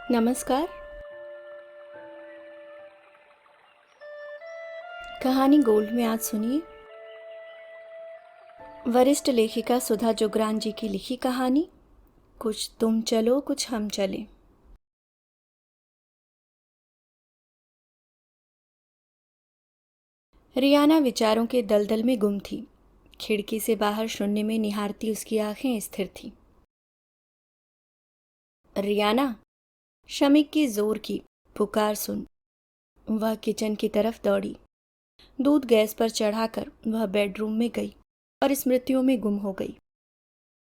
नमस्कार। कहानी गोल्ड में आज सुनिए वरिष्ठ लेखिका सुधा जुगरान जी की लिखी कहानी कुछ तुम चलो कुछ हम चले। रियाना विचारों के दलदल में गुम थी। खिड़की से बाहर शून्य में निहारती उसकी आंखें स्थिर थीं। रियाना, शमीक की जोर की पुकार सुन वह किचन की तरफ दौड़ी। दूध गैस पर चढ़ाकर वह बेडरूम में गई और स्मृतियों में गुम हो गई।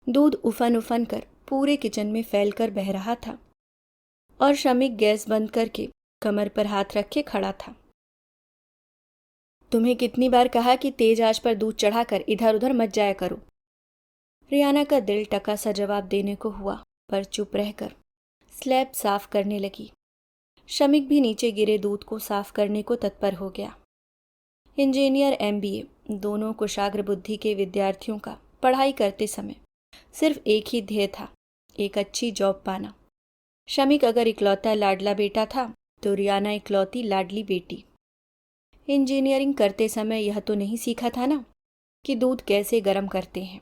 दूध उफन उफन कर पूरे किचन में फैलकर बह रहा था और शमीक गैस बंद करके कमर पर हाथ रखे खड़ा था। तुम्हें कितनी बार कहा कि तेज आंच पर दूध चढ़ाकर इधर उधर मत जाया करो। रियाना का दिल टका सा जवाब देने को हुआ, पर चुप रहकर स्लैब साफ करने लगी। शमीक भी नीचे गिरे दूध को साफ करने को तत्पर हो गया। इंजीनियर एमबीए दोनों कुशाग्र बुद्धि के विद्यार्थियों का पढ़ाई करते समय सिर्फ एक ही ध्येय था, एक अच्छी जॉब पाना। शमीक अगर इकलौता लाडला बेटा था तो रियाना इकलौती लाडली बेटी। इंजीनियरिंग करते समय यह तो नहीं सीखा था ना कि दूध कैसे गर्म करते हैं,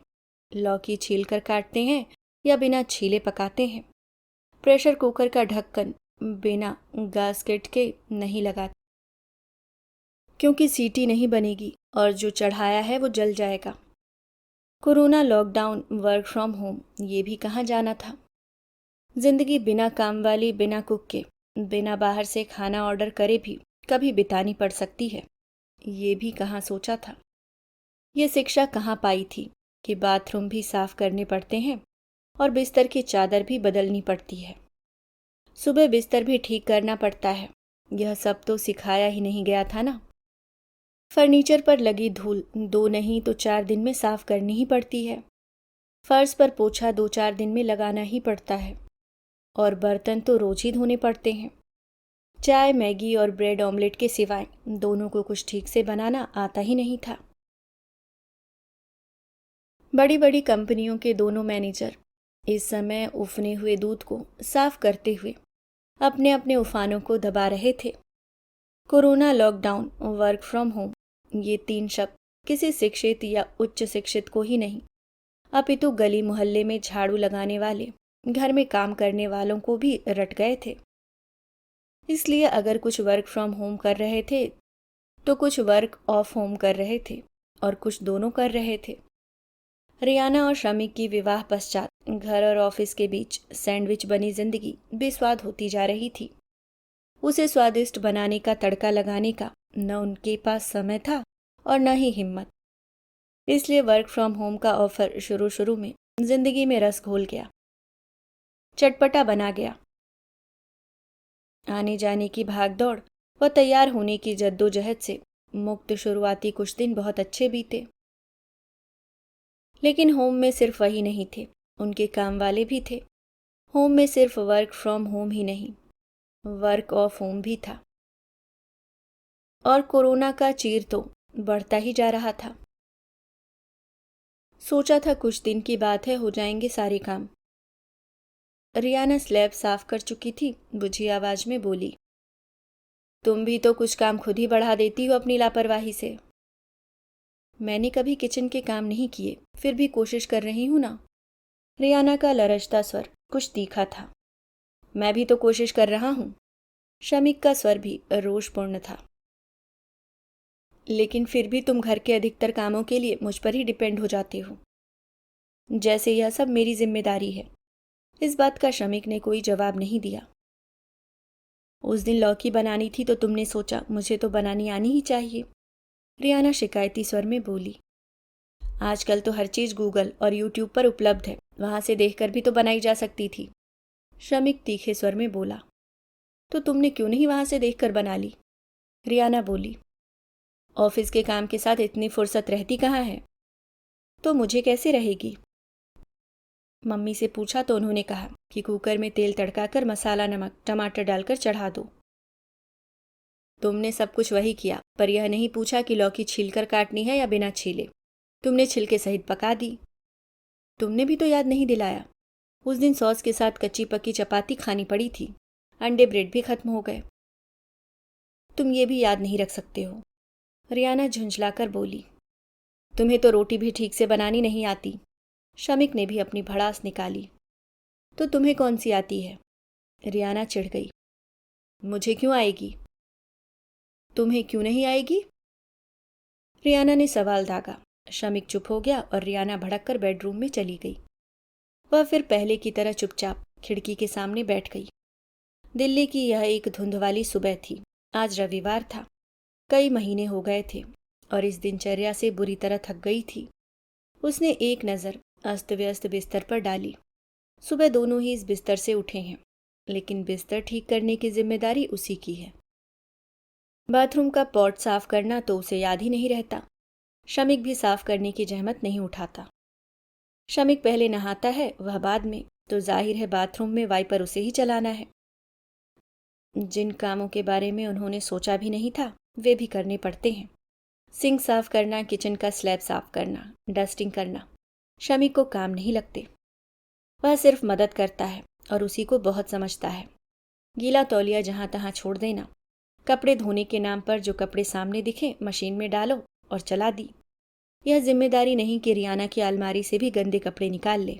लौकी छीलकर काटते हैं या बिना छीले पकाते हैं, प्रेशर कुकर का ढक्कन बिना गास्केट के नहीं लगाते क्योंकि सीटी नहीं बनेगी और जो चढ़ाया है वो जल जाएगा। Corona, lockdown, work from home, ये भी कहाँ जाना था। जिंदगी बिना काम वाली, बिना कुक के, बिना बाहर से खाना ऑर्डर करे भी कभी बितानी पड़ सकती है, ये भी कहाँ सोचा था। ये शिक्षा कहाँ पाई थी कि बाथरूम भी साफ करने पड़ते हैं और बिस्तर की चादर भी बदलनी पड़ती है, सुबह बिस्तर भी ठीक करना पड़ता है। यह सब तो सिखाया ही नहीं गया था ना। फर्नीचर पर लगी धूल 2 नहीं तो 4 दिन में साफ करनी ही पड़ती है। फर्श पर पोछा 2-4 दिन में लगाना ही पड़ता है और बर्तन तो रोज ही धोने पड़ते हैं। चाय, मैगी और ब्रेड ऑमलेट के सिवाय दोनों को कुछ ठीक से बनाना आता ही नहीं था। बड़ी बड़ी कंपनियों के दोनों मैनेजर इस समय उफने हुए दूध को साफ करते हुए अपने अपने उफानों को दबा रहे थे। Corona, lockdown, work from home, ये 3 शब्द किसी शिक्षित या उच्च शिक्षित को ही नहीं, अपितु गली मोहल्ले में झाड़ू लगाने वाले, घर में काम करने वालों को भी रट गए थे। इसलिए अगर कुछ वर्क फ्रॉम होम कर रहे थे तो कुछ वर्क ऑफ होम कर रहे थे और कुछ दोनों कर रहे थे। रियाना और शमीक की विवाह पश्चात घर और ऑफिस के बीच सैंडविच बनी जिंदगी बेस्वाद होती जा रही थी। उसे स्वादिष्ट बनाने का तड़का लगाने का न उनके पास समय था और न ही हिम्मत। इसलिए वर्क फ्रॉम होम का ऑफर शुरू शुरू में जिंदगी में रस घोल गया, चटपटा बना गया। आने जाने की भागदौड़ व तैयार होने की जद्दोजहद से मुक्त शुरुआती कुछ दिन बहुत अच्छे बीते। लेकिन होम में सिर्फ वही नहीं थे, उनके काम वाले भी थे। होम में सिर्फ वर्क फ्रॉम होम ही नहीं, वर्क ऑफ होम भी था। और कोरोना का चीर तो बढ़ता ही जा रहा था। सोचा था कुछ दिन की बात है, हो जाएंगे सारे काम। रियाना स्लैब साफ कर चुकी थी, बुझी आवाज में बोली, तुम भी तो कुछ काम खुद ही बढ़ा देती हो अपनी लापरवाही से। मैंने कभी किचन के काम नहीं किए, फिर भी कोशिश कर रही हूं ना। रियाना का लरजता स्वर कुछ तीखा था। मैं भी तो कोशिश कर रहा हूं। शमीक का स्वर भी रोषपूर्ण था। लेकिन फिर भी तुम घर के अधिकतर कामों के लिए मुझ पर ही डिपेंड हो जाते हो, जैसे यह सब मेरी जिम्मेदारी है। इस बात का शमीक ने कोई जवाब नहीं दिया। उस दिन लौकी बनानी थी तो तुमने सोचा मुझे तो बनानी आनी ही चाहिए, रियाना शिकायती स्वर में बोली। आजकल तो हर चीज गूगल और यूट्यूब पर उपलब्ध है, वहां से देखकर भी तो बनाई जा सकती थी, शमीक तीखे स्वर में बोला। तो तुमने क्यों नहीं वहां से देखकर बना ली, रियाना बोली। ऑफिस के काम के साथ इतनी फुर्सत रहती कहाँ है। तो मुझे कैसे रहेगी। मम्मी से पूछा तो उन्होंने कहा कि कुकर में तेल तड़काकर मसाला, नमक, टमाटर डालकर चढ़ा दो। तुमने सब कुछ वही किया, पर यह नहीं पूछा कि लौकी छीलकर काटनी है या बिना छीले। तुमने छिलके सहित पका दी। तुमने भी तो याद नहीं दिलाया, उस दिन सॉस के साथ कच्ची पक्की चपाती खानी पड़ी थी। अंडे ब्रेड भी खत्म हो गए। तुम ये भी याद नहीं रख सकते हो, रियाना झुंझलाकर बोली। तुम्हें तो रोटी भी ठीक से बनानी नहीं आती। शमिक ने भी अपनी भड़ास निकाली। तो तुम्हें कौन सी आती है? रियाना चिढ़ गई। मुझे क्यों आएगी? तुम्हें क्यों नहीं आएगी? रियाना ने सवाल दागा। शमिक चुप हो गया और रियाना भड़क कर बेडरूम में चली गई। वह फिर पहले की तरह चुपचाप खिड़की के सामने बैठ गई। दिल्ली की यह एक धुंध वाली सुबह थी। आज रविवार था। कई महीने हो गए थे और इस दिनचर्या से बुरी तरह थक गई थी। उसने एक नज़र अस्त व्यस्त बिस्तर पर डाली। सुबह दोनों ही इस बिस्तर से उठे हैं, लेकिन बिस्तर ठीक करने की जिम्मेदारी उसी की है। बाथरूम का पॉट साफ करना तो उसे याद ही नहीं रहता। शमिक भी साफ करने की जहमत नहीं उठाता। शमिक पहले नहाता है, वह बाद में, तो जाहिर है बाथरूम में वाइपर उसे ही चलाना है। जिन कामों के बारे में उन्होंने सोचा भी नहीं था वे भी करने पड़ते हैं। सिंक साफ करना, किचन का स्लैब साफ करना, डस्टिंग करना शमिक को काम नहीं लगते। वह सिर्फ मदद करता है और उसी को बहुत समझता है। गीला तौलिया जहाँ तहाँ छोड़ देना, कपड़े धोने के नाम पर जो कपड़े सामने दिखे मशीन में डालो और चला दी। यह जिम्मेदारी नहीं कि रियाना की अलमारी से भी गंदे कपड़े निकाल ले।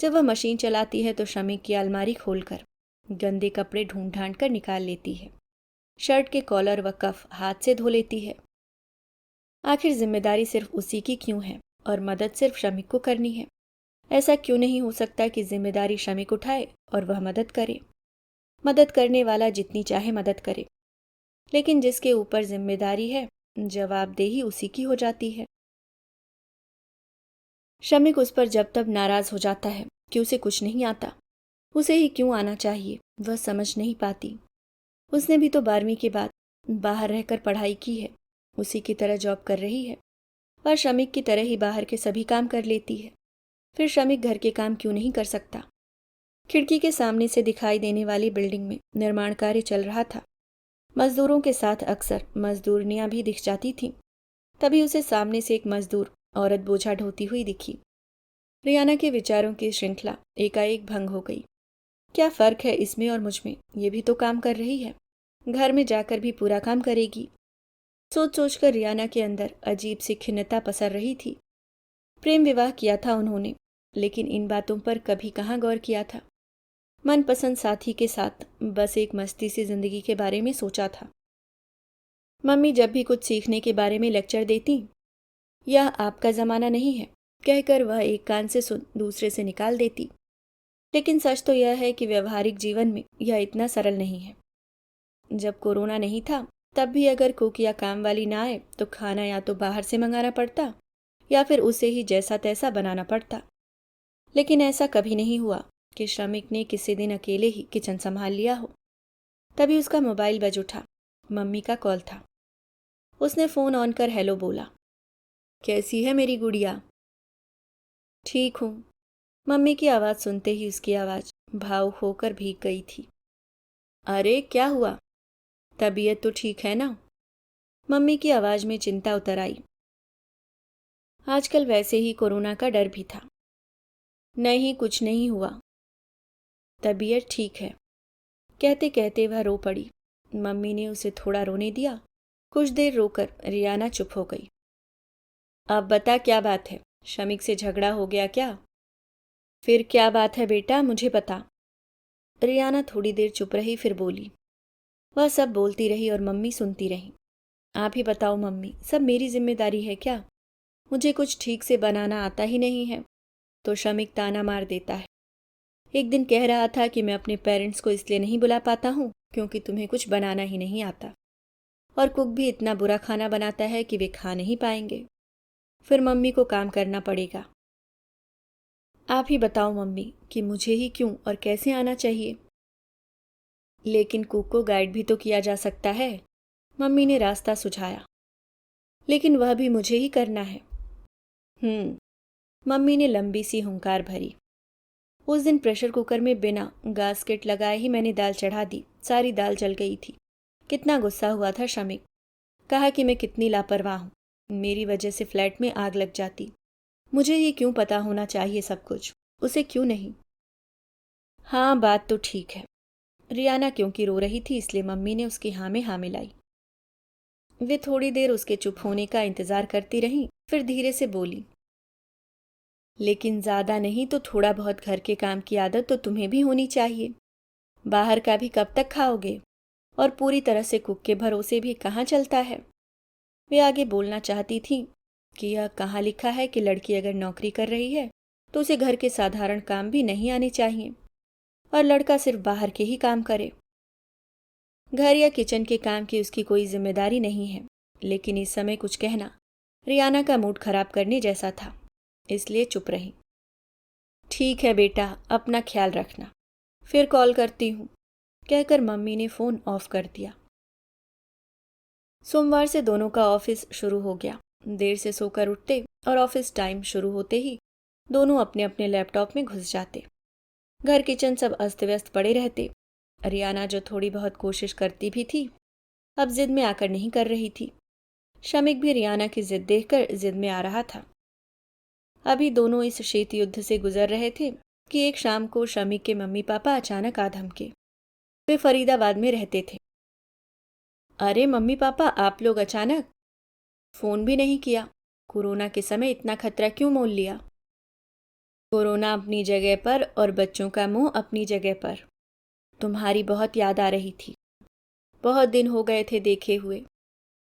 जब वह मशीन चलाती है तो शमिक की अलमारी खोलकर गंदे कपड़े ढूंढ ढांड कर निकाल लेती है। शर्ट के कॉलर व कफ हाथ से धो लेती है। आखिर जिम्मेदारी सिर्फ उसी की क्यों है और मदद सिर्फ शमिक को करनी है? ऐसा क्यों नहीं हो सकता कि जिम्मेदारी शमिक उठाए और वह मदद करे? मदद करने वाला जितनी चाहे मदद करे, लेकिन जिसके ऊपर जिम्मेदारी है जवाबदेही उसी की हो जाती है। शमिक उस पर जब तब नाराज हो जाता है कि उसे कुछ नहीं आता। उसे ही क्यों आना चाहिए वह समझ नहीं पाती। उसने भी तो 12वीं के बाद बाहर रहकर पढ़ाई की है, उसी की तरह जॉब कर रही है और शमिक की तरह ही बाहर के सभी काम कर लेती है। फिर शमिक घर के काम क्यों नहीं कर सकता? खिड़की के सामने से दिखाई देने वाली बिल्डिंग में निर्माण कार्य चल रहा था। मजदूरों के साथ अक्सर मजदूरनियां भी दिख जाती थीं। तभी उसे सामने से एक मजदूर औरत बोझा ढोती हुई दिखी। रियाना के विचारों की श्रृंखला एकाएक भंग हो गई। क्या फर्क है इसमें और मुझ में? ये भी तो काम कर रही है, घर में जाकर भी पूरा काम करेगी। सोच सोचकर रियाना के अंदर अजीब सी खिन्नता पसर रही थी। प्रेम विवाह किया था उन्होंने, लेकिन इन बातों पर कभी कहाँ गौर किया था। मनपसंद साथी के साथ बस एक मस्ती सी जिंदगी के बारे में सोचा था। मम्मी जब भी कुछ सीखने के बारे में लेक्चर देती, यह आपका ज़माना नहीं है कहकर वह एक कान से सुन दूसरे से निकाल देती। लेकिन सच तो यह है कि व्यवहारिक जीवन में यह इतना सरल नहीं है। जब कोरोना नहीं था तब भी अगर कुक या काम वाली ना आए तो खाना या तो बाहर से मंगाना पड़ता या फिर उसे ही जैसा तैसा बनाना पड़ता। लेकिन ऐसा कभी नहीं हुआ कि श्रमिक ने किसी दिन अकेले ही किचन संभाल लिया हो। तभी उसका मोबाइल बज उठा। मम्मी का कॉल था। उसने फ़ोन ऑन कर हेलो बोला। कैसी है मेरी गुड़िया? ठीक हूँ। मम्मी की आवाज़ सुनते ही उसकी आवाज़ भावुक होकर भीग गई थी। अरे क्या हुआ? तबीयत तो ठीक है ना? मम्मी की आवाज़ में चिंता उतर आई। आजकल वैसे ही कोरोना का डर भी था। नहीं, कुछ नहीं हुआ, तबीयत ठीक है। कहते कहते वह रो पड़ी। मम्मी ने उसे थोड़ा रोने दिया। कुछ देर रोकर रियाना चुप हो गई। अब बता क्या बात है? शमिक से झगड़ा हो गया क्या? फिर क्या बात है बेटा, मुझे बता। रियाना थोड़ी देर चुप रही, फिर बोली। वह सब बोलती रही और मम्मी सुनती रही। आप ही बताओ मम्मी, सब मेरी जिम्मेदारी है क्या? मुझे कुछ ठीक से बनाना आता ही नहीं है। तो शमिक ताना मार देता है। एक दिन कह रहा था कि मैं अपने पेरेंट्स को इसलिए नहीं बुला पाता हूँ क्योंकि तुम्हें कुछ बनाना ही नहीं आता, और कुक भी इतना बुरा खाना बनाता है कि वे खा नहीं पाएंगे। फिर मम्मी को काम करना पड़ेगा। आप ही बताओ मम्मी कि मुझे ही क्यों और कैसे आना चाहिए? लेकिन कुक को गाइड भी तो किया जा सकता है। मम्मी ने रास्ता सुझाया। लेकिन वह भी मुझे ही करना है। मम्मी ने लंबी सी हुंकार भरी। उस दिन प्रेशर कुकर में बिना गास्केट लगाए ही मैंने दाल चढ़ा दी। सारी दाल जल गई थी। कितना गुस्सा हुआ था शमिक। कहा कि मैं कितनी लापरवाह हूँ, मेरी वजह से फ्लैट में आग लग जाती। मुझे ये क्यों पता होना चाहिए सब कुछ, उसे क्यों नहीं? हाँ, बात तो ठीक है। रियाना क्योंकि रो रही थी इसलिए मम्मी ने उसकी हाँ में हाँ मिलाई। वे थोड़ी देर उसके चुप होने का इंतजार करती रहीं, फिर धीरे से बोली, लेकिन ज्यादा नहीं तो थोड़ा बहुत घर के काम की आदत तो तुम्हें भी होनी चाहिए। बाहर का भी कब तक खाओगे? और पूरी तरह से कुक के भरोसे भी कहाँ चलता है। वे आगे बोलना चाहती थी कि यह कहाँ लिखा है कि लड़की अगर नौकरी कर रही है तो उसे घर के साधारण काम भी नहीं आने चाहिए और लड़का सिर्फ बाहर के ही काम करे। घर या किचन के काम की उसकी कोई जिम्मेदारी नहीं है, लेकिन इस समय कुछ कहना रियाना का मूड खराब करने जैसा था, इसलिए चुप रही। ठीक है बेटा, अपना ख्याल रखना, फिर कॉल करती हूँ, कहकर मम्मी ने फोन ऑफ कर दिया। सोमवार से दोनों का ऑफिस शुरू हो गया। देर से सोकर उठते और ऑफिस टाइम शुरू होते ही दोनों अपने अपने लैपटॉप में घुस जाते। घर किचन सब अस्त व्यस्त पड़े रहते। रियाना जो थोड़ी बहुत कोशिश करती भी थी, अब जिद में आकर नहीं कर रही थी। शमिक भी रियाना की जिद देखकर जिद में आ रहा था। अभी दोनों इस शीत युद्ध से गुजर रहे थे कि एक शाम को शमिक के मम्मी पापा अचानक आ धमके। वे फरीदाबाद में रहते थे। अरे मम्मी पापा, आप लोग अचानक? फोन भी नहीं किया। कोरोना के समय इतना खतरा क्यों मोल लिया? कोरोना अपनी जगह पर और बच्चों का मुंह अपनी जगह पर। तुम्हारी बहुत याद आ रही थी, बहुत दिन हो गए थे देखे हुए।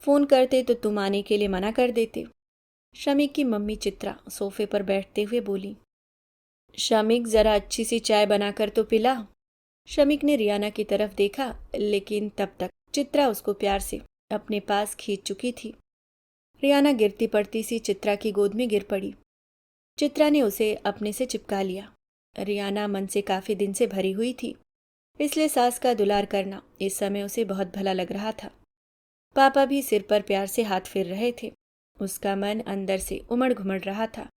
फोन करते तो तुम आने के लिए मना कर देते। शमिक की मम्मी चित्रा सोफे पर बैठते हुए बोली। शमिक, जरा अच्छी सी चाय बनाकर तो पिला। शमिक ने रियाना की तरफ देखा, लेकिन तब तक चित्रा उसको प्यार से अपने पास खींच चुकी थी। रियाना गिरती पड़ती सी चित्रा की गोद में गिर पड़ी। चित्रा ने उसे अपने से चिपका लिया। रियाना मन से काफी दिन से भरी हुई थी, इसलिए सास का दुलार करना इस समय उसे बहुत भला लग रहा था। पापा भी सिर पर प्यार से हाथ फेर रहे थे। उसका मन अंदर से उमड़ घुमड़ रहा था।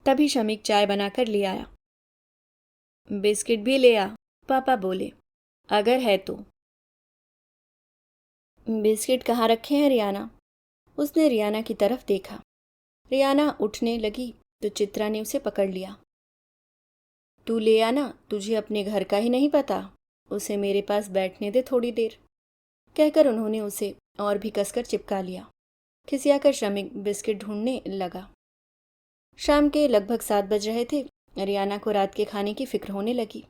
तभी शमिक चाय बनाकर ले आया। बिस्किट भी ले आ, पापा बोले, अगर है तो। बिस्किट कहाँ रखे हैं रियाना? उसने रियाना की तरफ देखा। रियाना उठने लगी तो चित्रा ने उसे पकड़ लिया। तू ले आना, तुझे अपने घर का ही नहीं पता? उसे मेरे पास बैठने दे थोड़ी देर, कहकर उन्होंने उसे और भी कसकर चिपका लिया। खिसियाकर शमिक बिस्किट ढूंढने लगा। शाम के लगभग 7 बज रहे थे। रियाना को रात के खाने की फिक्र होने लगी।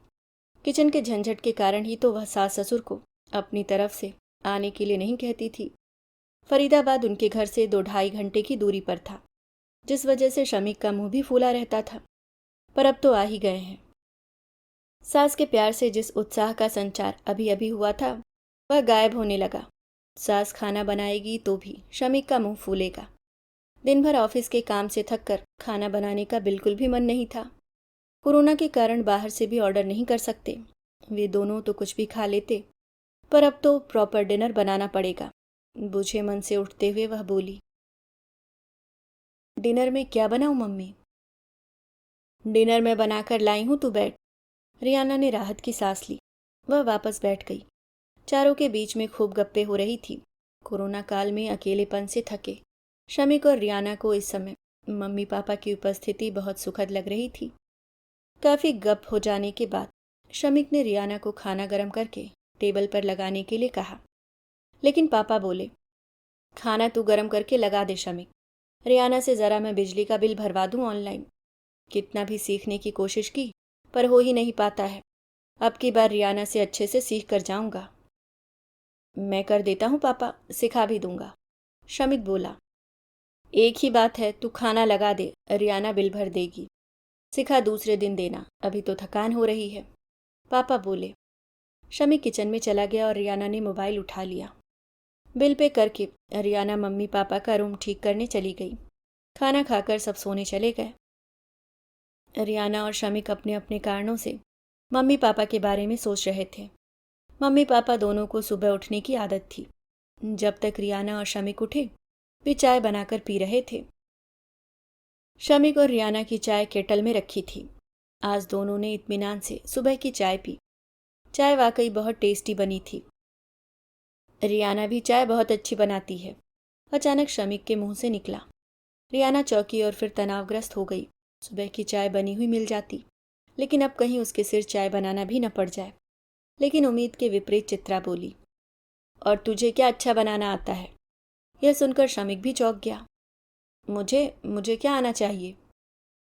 किचन के झंझट के कारण ही तो वह सास ससुर को अपनी तरफ से आने के लिए नहीं कहती थी। फरीदाबाद उनके घर से 2-2.5 घंटे की दूरी पर था, जिस वजह से शमिक का मुंह भी फूला रहता था। पर अब तो आ ही गए हैं। सास के प्यार से जिस उत्साह का संचार अभी अभी हुआ था, वह गायब होने लगा। सास खाना बनाएगी तो भी शमिक का मुंह फूलेगा। दिन भर ऑफिस के काम से थककर खाना बनाने का बिल्कुल भी मन नहीं था। कोरोना के कारण बाहर से भी ऑर्डर नहीं कर सकते। वे दोनों तो कुछ भी खा लेते, पर अब तो प्रॉपर डिनर बनाना पड़ेगा। बुझे मन से उठते हुए वह बोली, डिनर में क्या बनाऊं मम्मी? डिनर में बनाकर लाई हूं, तू बैठ। रियाना ने राहत की सांस ली। वह वापस बैठ गई। चारों के बीच में खूब गप्पे हो रही थी। कोरोना काल में अकेलेपन से थके शमिक और रियाना को इस समय मम्मी पापा की उपस्थिति बहुत सुखद लग रही थी। काफी गप हो जाने के बाद शमिक ने रियाना को खाना गर्म करके टेबल पर लगाने के लिए कहा, लेकिन पापा बोले, खाना तू गर्म करके लगा दे शमिक। रियाना से जरा मैं बिजली का बिल भरवा दूं ऑनलाइन। कितना भी सीखने की कोशिश की पर हो ही नहीं पाता है। अब की बार रियाना से अच्छे से सीख कर जाऊंगा। मैं कर देता हूं पापा, सिखा भी दूंगा, शमिक बोला। एक ही बात है, तू खाना लगा दे, रियाना बिल भर देगी। सिखा दूसरे दिन देना, अभी तो थकान हो रही है, पापा बोले। शमिक किचन में चला गया और रियाना ने मोबाइल उठा लिया। बिल पे करके रियाना मम्मी पापा का रूम ठीक करने चली गई। खाना खाकर सब सोने चले गए। रियाना और शमिक अपने अपने कारणों से मम्मी पापा के बारे में सोच रहे थे। मम्मी पापा दोनों को सुबह उठने की आदत थी। जब तक रियाना और शमिक उठे, वे चाय बनाकर पी रहे थे। शमिक और रियाना की चाय केटल में रखी थी। आज दोनों ने इत्मीनान से सुबह की चाय पी। चाय वाकई बहुत टेस्टी बनी थी। रियाना भी चाय बहुत अच्छी बनाती है, अचानक शमिक के मुंह से निकला। रियाना चौंकी और फिर तनावग्रस्त हो गई। सुबह की चाय बनी हुई मिल जाती, लेकिन अब कहीं उसके सिर चाय बनाना भी न पड़ जाए। लेकिन उम्मीद के विपरीत चित्रा बोली, और तुझे क्या अच्छा बनाना आता है? यह सुनकर शमिक भी चौंक गया। मुझे मुझे क्या आना चाहिए?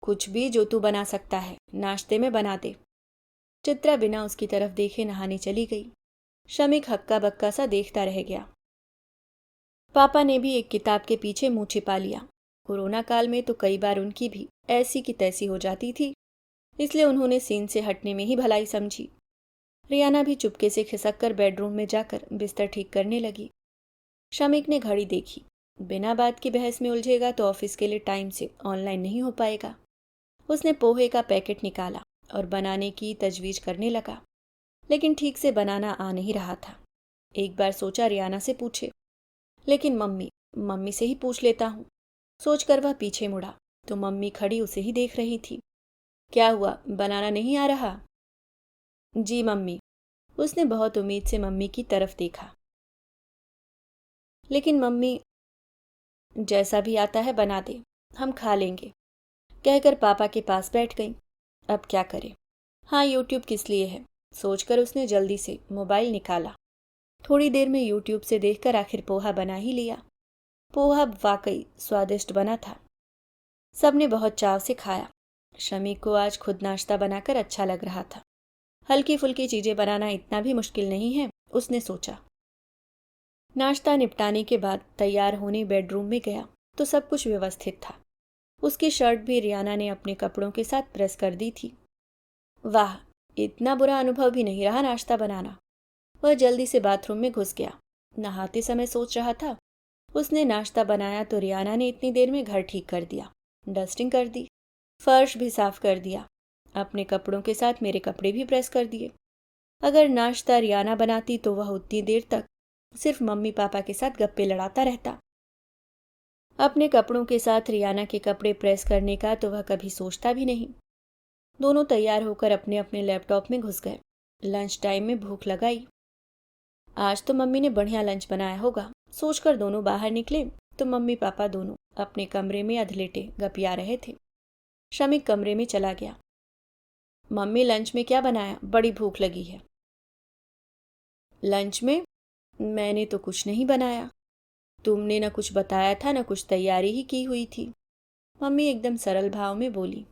कुछ भी जो तू बना सकता है, नाश्ते में बना दे। चित्रा बिना उसकी तरफ देखे नहाने चली गई। शमिक हक्का बक्का सा देखता रह गया। पापा ने भी एक किताब के पीछे मुंह छिपा लिया। कोरोना काल में तो कई बार उनकी भी ऐसी की तैसी हो जाती थी, इसलिए उन्होंने सीन से हटने में ही भलाई समझी। रियाना भी चुपके से खिसक कर बेडरूम में जाकर बिस्तर ठीक करने लगी। शमिक ने घड़ी देखी। बिना बात की बहस में उलझेगा तो ऑफिस के लिए टाइम से ऑनलाइन नहीं हो पाएगा। उसने पोहे का पैकेट निकाला और बनाने की तजवीज करने लगा, लेकिन ठीक से बनाना आ नहीं रहा था। एक बार सोचा रियाना से पूछे, लेकिन मम्मी से ही पूछ लेता हूँ। सोचकर वह पीछे मुड़ा तो मम्मी खड़ी उसे ही देख रही थी। क्या हुआ, बनाना नहीं आ रहा? जी मम्मी। उसने बहुत उम्मीद से मम्मी की तरफ देखा। लेकिन मम्मी, जैसा भी आता है बना दे, हम खा लेंगे, कहकर पापा के पास बैठ गई। अब क्या करे? हाँ, यूट्यूब किस लिए है, सोचकर उसने जल्दी से मोबाइल निकाला। थोड़ी देर में यूट्यूब से देखकर आखिर पोहा बना ही लिया। पोहा वाकई स्वादिष्ट बना था। सबने बहुत चाव से खाया। शमिक को आज खुद नाश्ता बनाकर अच्छा लग रहा था। हल्की फुल्की चीजें बनाना इतना भी मुश्किल नहीं है, उसने सोचा। नाश्ता निपटाने के बाद तैयार होने बेडरूम में गया तो सब कुछ व्यवस्थित था। उसकी शर्ट भी रियाना ने अपने कपड़ों के साथ प्रेस कर दी थी। वाह, इतना बुरा अनुभव भी नहीं रहा नाश्ता बनाना। वह जल्दी से बाथरूम में घुस गया। नहाते समय सोच रहा था, उसने नाश्ता बनाया तो रियाना ने इतनी देर में घर ठीक कर दिया, डस्टिंग कर दी, फर्श भी साफ कर दिया, अपने कपड़ों के साथ मेरे कपड़े भी प्रेस कर दिए। अगर नाश्ता रियाना बनाती तो वह उतनी देर तक सिर्फ मम्मी पापा के साथ गप्पे लड़ाता रहता। अपने कपड़ों के साथ रियाना के कपड़े प्रेस करने का तो वह कभी सोचता भी नहीं। दोनों तैयार होकर अपने अपने लैपटॉप में घुस गए। लंच टाइम में भूख लगाई। आज तो मम्मी ने बढ़िया लंच बनाया होगा, सोचकर दोनों बाहर निकले तो मम्मी पापा दोनों अपने कमरे में अधलेटे गपिया रहे थे। शमिक कमरे में चला गया। मम्मी, लंच में क्या बनाया? बड़ी भूख लगी है। लंच में मैंने तो कुछ नहीं बनाया। तुमने न कुछ बताया था न कुछ तैयारी ही की हुई थी। मम्मी एकदम सरल भाव में बोली।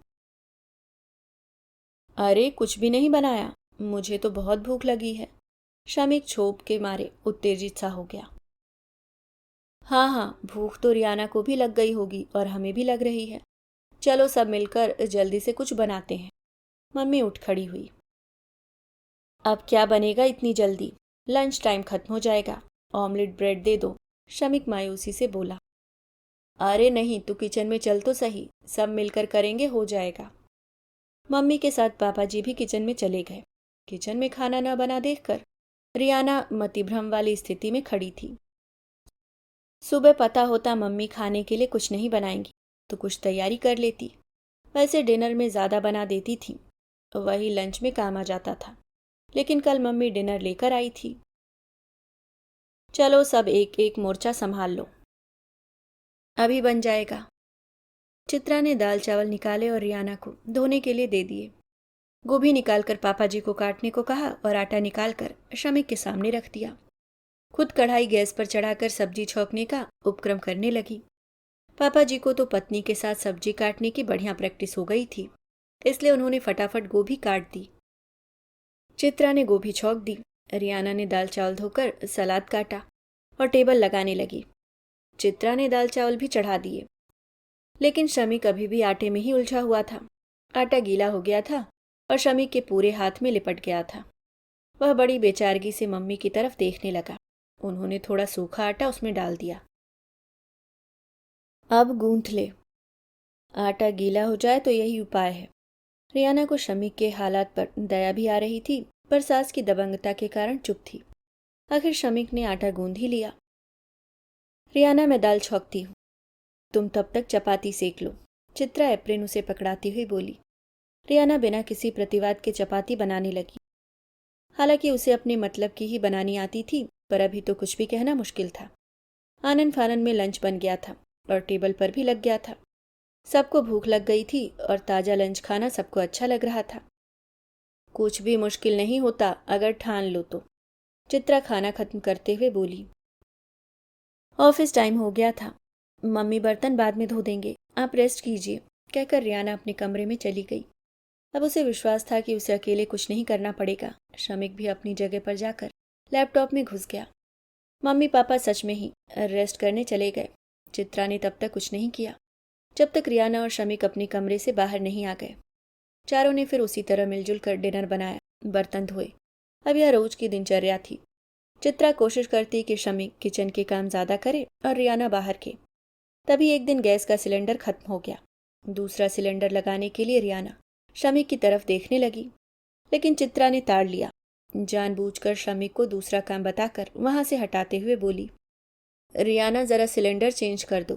अरे कुछ भी नहीं बनाया, मुझे तो बहुत भूख लगी है। शमिक क्षोभ के मारे उत्तेजित सा हो गया। हाँ हाँ, भूख तो रियाना को भी लग गई होगी और हमें भी लग रही है। चलो सब मिलकर जल्दी से कुछ बनाते हैं। मम्मी उठ खड़ी हुई। अब क्या बनेगा इतनी जल्दी? लंच टाइम खत्म हो जाएगा। ऑमलेट ब्रेड दे दो, शमिक मायूसी से बोला। अरे नहीं, तू किचन में चल तो सही, सब मिलकर करेंगे, हो जाएगा। मम्मी के साथ पापा जी भी किचन में चले गए। किचन में खाना न बना देखकर रियाना मतिभ्रम वाली स्थिति में खड़ी थी। सुबह पता होता मम्मी खाने के लिए कुछ नहीं बनाएंगी तो कुछ तैयारी कर लेती। वैसे डिनर में ज़्यादा बना देती थी, वही लंच में काम आ जाता था। लेकिन कल मम्मी डिनर लेकर आई थी। चलो सब एक एक मोर्चा संभाल लो, अभी बन जाएगा। चित्रा ने दाल चावल निकाले और रियाना को धोने के लिए दे दिए। गोभी निकालकर पापा जी को काटने को कहा और आटा निकालकर शमिक के सामने रख दिया। खुद कढ़ाई गैस पर चढ़ाकर सब्जी छौंकने का उपक्रम करने लगी। पापा जी को तो पत्नी के साथ सब्जी काटने की बढ़िया प्रैक्टिस हो गई थी, इसलिए उन्होंने फटाफट गोभी काट दी। चित्रा ने गोभी छौंक दी। रियाना ने दाल चावल धोकर सलाद काटा और टेबल लगाने लगी। चित्रा ने दाल चावल भी चढ़ा दिए। लेकिन शमिक अभी भी आटे में ही उलझा हुआ था। आटा गीला हो गया था और शमिक के पूरे हाथ में लिपट गया था। वह बड़ी बेचारगी से मम्मी की तरफ देखने लगा। उन्होंने थोड़ा सूखा आटा उसमें डाल दिया। अब गूंथ ले। आटा गीला हो जाए तो यही उपाय है। रियाना को शमिक के हालात पर दया भी आ रही थी, पर सास की दबंगता के कारण चुप थी। आखिर शमिक ने आटा गूंथ ही लिया। रियाना, मैं दाल छौंकती हूँ, तुम तब तक चपाती सेक लो, चित्रा एप्रिन उसे पकड़ाती हुई बोली। रियाना बिना किसी प्रतिवाद के चपाती बनाने लगी। हालांकि उसे अपने मतलब की ही बनानी आती थी, पर अभी तो कुछ भी कहना मुश्किल था। आनन फानन में लंच बन गया था और टेबल पर भी लग गया था। सबको भूख लग गई थी और ताज़ा लंच खाना सबको अच्छा लग रहा था। कुछ भी मुश्किल नहीं होता अगर ठान लो तो, चित्रा खाना खत्म करते हुए बोली। ऑफिस टाइम हो गया था। मम्मी बर्तन बाद में धो देंगे, आप रेस्ट कीजिए, कहकर रियाना अपने कमरे में चली गई। अब उसे विश्वास था कि उसे अकेले कुछ नहीं करना पड़ेगा। शमिक भी अपनी जगह पर जाकर लैपटॉप में घुस गया। मम्मी पापा सच में ही रेस्ट करने चले गए। चित्रा ने तब तक कुछ नहीं किया जब तक रियाना और शमिक अपने कमरे से बाहर नहीं आ गए। चारों ने फिर उसी तरह मिलजुल कर डिनर बनाया, बर्तन धोए। अब यह रोज की दिनचर्या थी। चित्रा कोशिश करती कि शमिक किचन के काम ज़्यादा करे और रियाना बाहर के। तभी एक दिन गैस का सिलेंडर खत्म हो गया। दूसरा सिलेंडर लगाने के लिए रियाना शमिक की तरफ देखने लगी, लेकिन चित्रा ने ताड़ लिया। जानबूझकर शमिक को दूसरा काम बताकर वहां से हटाते हुए बोली, रियाना जरा सिलेंडर चेंज कर दो।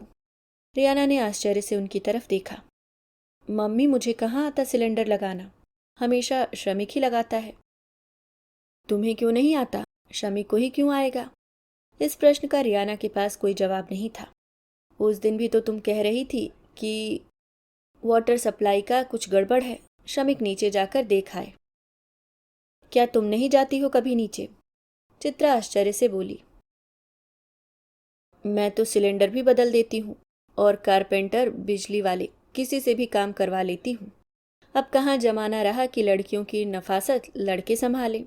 रियाना ने आश्चर्य से उनकी तरफ देखा। मम्मी, मुझे कहाँ आता सिलेंडर लगाना, हमेशा शमिक ही लगाता है। तुम्हें क्यों नहीं आता, शमिक को ही क्यों आएगा? इस प्रश्न का रियाना के पास कोई जवाब नहीं था। उस दिन भी तो तुम कह रही थी कि वाटर सप्लाई का कुछ गड़बड़ है, शमिक नीचे जाकर देख आए। क्या तुम नहीं जाती हो कभी नीचे? चित्रा आश्चर्य से बोली। मैं तो सिलेंडर भी बदल देती हूँ और कारपेंटर, बिजली वाले किसी से भी काम करवा लेती हूँ। अब कहाँ जमाना रहा कि लड़कियों की नफासत लड़के संभालें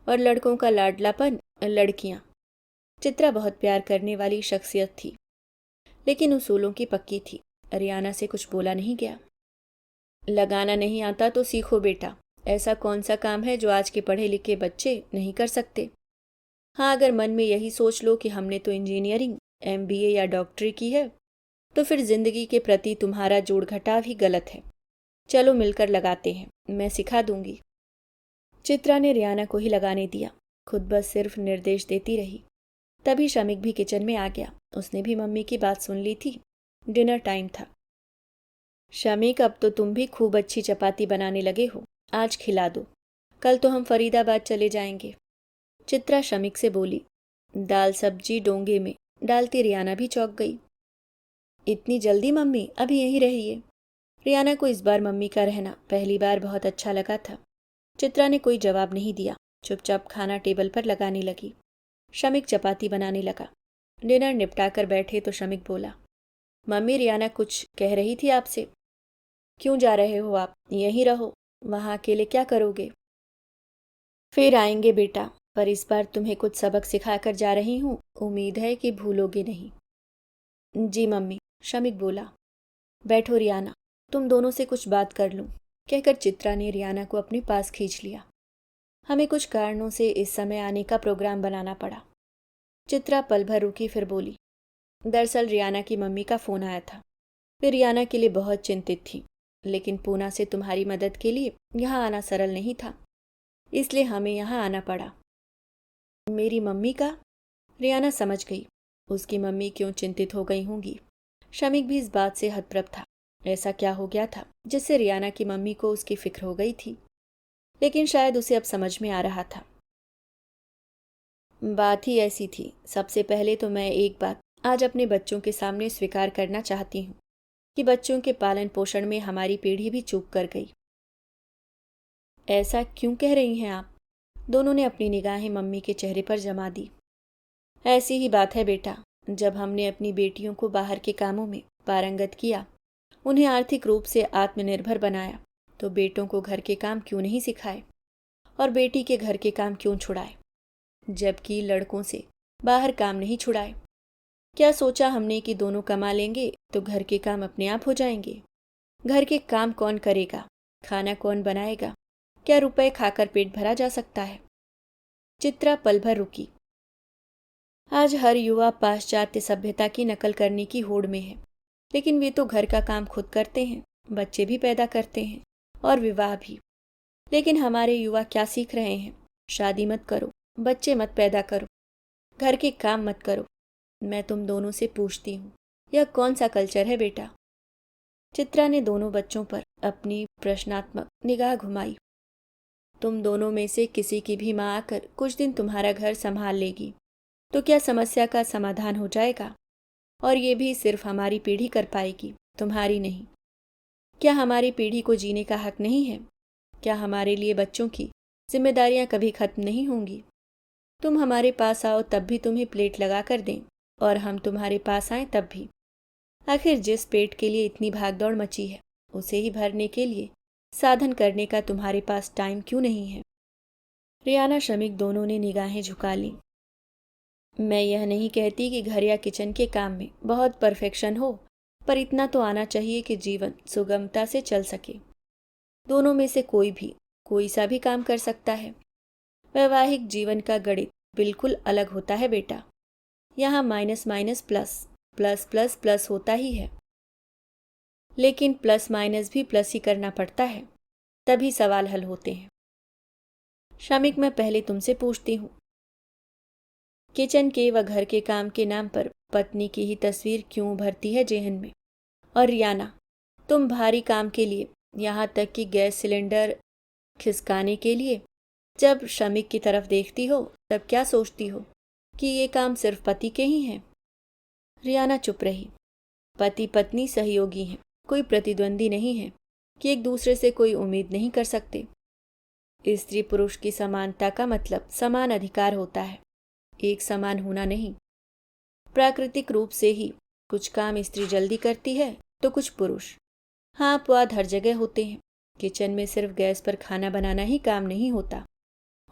और लड़कों का लाडलापन लड़कियाँ। चित्रा बहुत प्यार करने वाली शख्सियत थी, लेकिन उसूलों की पक्की थी। रियाना से कुछ बोला नहीं गया। लगाना नहीं आता तो सीखो बेटा, ऐसा कौन सा काम है जो आज के पढ़े लिखे बच्चे नहीं कर सकते। हाँ, अगर मन में यही सोच लो कि हमने तो इंजीनियरिंग, MBA या डॉक्टरी की है, तो फिर जिंदगी के प्रति तुम्हारा जोड़ घटाव ही गलत है। चलो मिलकर लगाते हैं, मैं सिखा दूंगी। चित्रा ने रियाना को ही लगाने दिया, खुद बस सिर्फ निर्देश देती रही। तभी शमिक भी किचन में आ गया। उसने भी मम्मी की बात सुन ली थी। डिनर टाइम था। शमिक, अब तो तुम भी खूब अच्छी चपाती बनाने लगे हो, आज खिला दो, कल तो हम फरीदाबाद चले जाएंगे। चित्रा शमिक से बोली। दाल सब्जी डोंगे में डालती रियाना भी चौंक गई। इतनी जल्दी मम्मी, अभी यहीं रहिए। रियाना को इस बार मम्मी का रहना पहली बार बहुत अच्छा लगा था। चित्रा ने कोई जवाब नहीं दिया, चुपचाप खाना टेबल पर लगाने लगी। शमिक चपाती बनाने लगा। डिनर निपटाकर बैठे तो शमिक बोला, मम्मी, रियाना कुछ कह रही थी आपसे। क्यों जा रहे हो आप, यहीं रहो, वहाँ अकेले क्या करोगे? फिर आएंगे बेटा, पर इस बार तुम्हें कुछ सबक सिखाकर जा रही हूँ, उम्मीद है कि भूलोगे नहीं। जी मम्मी, शमिक बोला। बैठो रियाना, तुम दोनों से कुछ बात कर लूँ, कहकर चित्रा ने रियाना को अपने पास खींच लिया। हमें कुछ कारणों से इस समय आने का प्रोग्राम बनाना पड़ा। चित्रा पल भर रुकी, फिर बोली, दरअसल रियाना की मम्मी का फ़ोन आया था। वे रियाना के लिए बहुत चिंतित थी, लेकिन पूना से तुम्हारी मदद के लिए यहाँ आना सरल नहीं था, इसलिए हमें यहाँ आना पड़ा। मेरी मम्मी का? रियाना समझ गई उसकी मम्मी क्यों चिंतित हो गई होंगी। शमिक भी इस बात से हतप्रभ था। ऐसा क्या हो गया था जिससे रियाना की मम्मी को उसकी फिक्र हो गई थी, लेकिन शायद उसे अब समझ में आ रहा था। बात ही ऐसी थी। सबसे पहले तो मैं एक बात आज अपने बच्चों के सामने स्वीकार करना चाहती हूँ कि बच्चों के पालन पोषण में हमारी पीढ़ी भी चूक कर गई। ऐसा क्यों कह रही हैं आप? दोनों ने अपनी निगाहें मम्मी के चेहरे पर जमा दी। ऐसी ही बात है बेटा, जब हमने अपनी बेटियों को बाहर के कामों में पारंगत किया, उन्हें आर्थिक रूप से आत्मनिर्भर बनाया, तो बेटों को घर के काम क्यों नहीं सिखाए और बेटी के घर के काम क्यों छुड़ाए, जबकि लड़कों से बाहर काम नहीं छुड़ाए? क्या सोचा हमने कि दोनों कमा लेंगे तो घर के काम अपने आप हो जाएंगे? घर के काम कौन करेगा, खाना कौन बनाएगा? क्या रुपए खाकर पेट भरा जा सकता है? चित्रा पल भर रुकी। आज हर युवा पाश्चात्य सभ्यता की नकल करने की होड़ में है, लेकिन वे तो घर का काम खुद करते हैं, बच्चे भी पैदा करते हैं और विवाह भी। लेकिन हमारे युवा क्या सीख रहे हैं? शादी मत करो, बच्चे मत पैदा करो, घर के काम मत करो। मैं तुम दोनों से पूछती हूँ, यह कौन सा कल्चर है बेटा? चित्रा ने दोनों बच्चों पर अपनी प्रश्नात्मक निगाह घुमाई। तुम दोनों में से किसी की भी माँ आकर कुछ दिन तुम्हारा घर संभाल लेगी तो क्या समस्या का समाधान हो जाएगा? और ये भी सिर्फ हमारी पीढ़ी कर पाएगी, तुम्हारी नहीं। क्या हमारी पीढ़ी को जीने का हक नहीं है? क्या हमारे लिए बच्चों की जिम्मेदारियां कभी खत्म नहीं होंगी? तुम हमारे पास आओ तब भी तुम्हें प्लेट लगा कर दें, और हम तुम्हारे पास आए तब भी। आखिर जिस पेट के लिए इतनी भागदौड़ मची है, उसे ही भरने के लिए साधन करने का तुम्हारे पास टाइम क्यों नहीं है? रियाना शमिक दोनों ने निगाहें झुका लीं। मैं यह नहीं कहती कि घर या किचन के काम में बहुत परफेक्शन हो, पर इतना तो आना चाहिए कि जीवन सुगमता से चल सके। दोनों में से कोई भी कोई सा भी काम कर सकता है। वैवाहिक जीवन का गणित बिल्कुल अलग होता है बेटा। यहाँ minus minus plus, plus plus plus होता ही है। लेकिन प्लस माइनस भी प्लस ही करना पड़ता है, तभी सवाल हल होते हैं। शमिक, मैं पहले तुमसे पूछती हूँ, किचन के व घर के काम के नाम पर पत्नी की ही तस्वीर क्यों उभरती है जेहन में? और रियाना, तुम भारी काम के लिए, यहाँ तक कि गैस सिलेंडर खिसकाने के लिए जब शमिक की तरफ देखती हो, तब क्या सोचती हो कि ये काम सिर्फ पति के ही हैं? रियाना चुप रही। पति पत्नी सहयोगी हैं, कोई प्रतिद्वंदी नहीं है कि एक दूसरे से कोई उम्मीद नहीं कर सकते। स्त्री पुरुष की समानता का मतलब समान अधिकार होता है, एक समान होना नहीं। प्राकृतिक रूप से ही कुछ काम स्त्री जल्दी करती है तो कुछ पुरुष। हाँ, अपवाद हर जगह होते हैं। किचन में सिर्फ गैस पर खाना बनाना ही काम नहीं होता,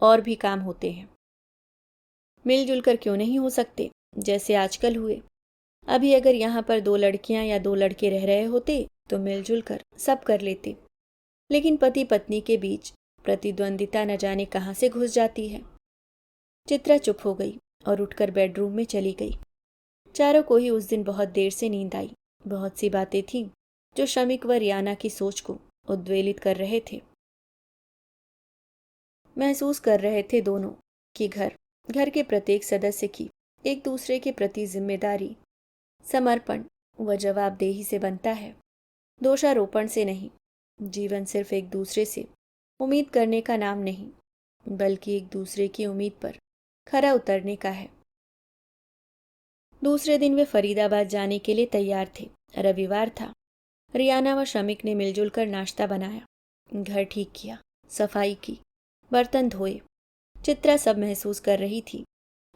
और भी काम होते हैं। मिलजुल कर क्यों नहीं हो सकते, जैसे आजकल हुए? अभी अगर यहाँ पर 2 लड़कियां या 2 लड़के रह रहे होते तो मिलजुल कर सब कर लेते। लेकिन पति पत्नी के बीच प्रतिद्वंदिता न जाने कहाँ से घुस जाती है। चित्रा चुप हो गई और उठकर बेडरूम में चली गई। चारों को ही उस दिन बहुत देर से नींद आई। बहुत सी बातें थीं जो शमिक व रियाना की सोच को उद्वेलित कर रहे थे। महसूस कर रहे थे दोनों कि घर के प्रत्येक सदस्य की एक दूसरे के प्रति जिम्मेदारी, समर्पण व जवाबदेही से बनता है, दोषारोपण से नहीं। जीवन सिर्फ एक दूसरे से उम्मीद करने का नाम नहीं, बल्कि एक दूसरे की उम्मीद पर खरा उतरने का है। दूसरे दिन वे फरीदाबाद जाने के लिए तैयार थे। रविवार था। रियाना व शमिक ने मिलजुल कर नाश्ता बनाया, घर ठीक किया, सफाई की, बर्तन धोए। चित्रा सब महसूस कर रही थी।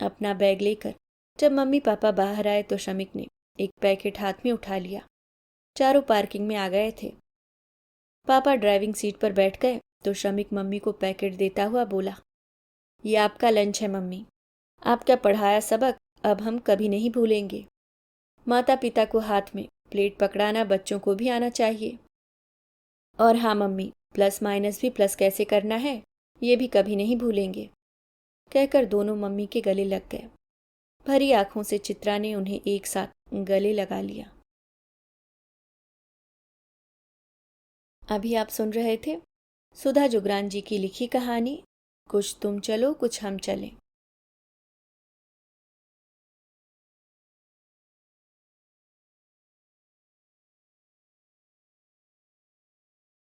अपना बैग लेकर जब मम्मी पापा बाहर आए तो शमिक ने एक पैकेट हाथ में उठा लिया। चारों पार्किंग में आ गए थे। पापा ड्राइविंग सीट पर बैठ गए तो शमिक मम्मी को पैकेट देता हुआ बोला, ये आपका लंच है मम्मी। आपका पढ़ाया सबक अब हम कभी नहीं भूलेंगे। माता पिता को हाथ में प्लेट पकड़ाना बच्चों को भी आना चाहिए। और हाँ मम्मी, प्लस माइनस भी प्लस कैसे करना है ये भी कभी नहीं भूलेंगे। कहकर दोनों मम्मी के गले लग गए। भरी आंखों से चित्रा ने उन्हें एक साथ गले लगा लिया। अभी आप सुन रहे थे सुधा जुगरान जी की लिखी कहानी कुछ तुम चलो कुछ हम चलें।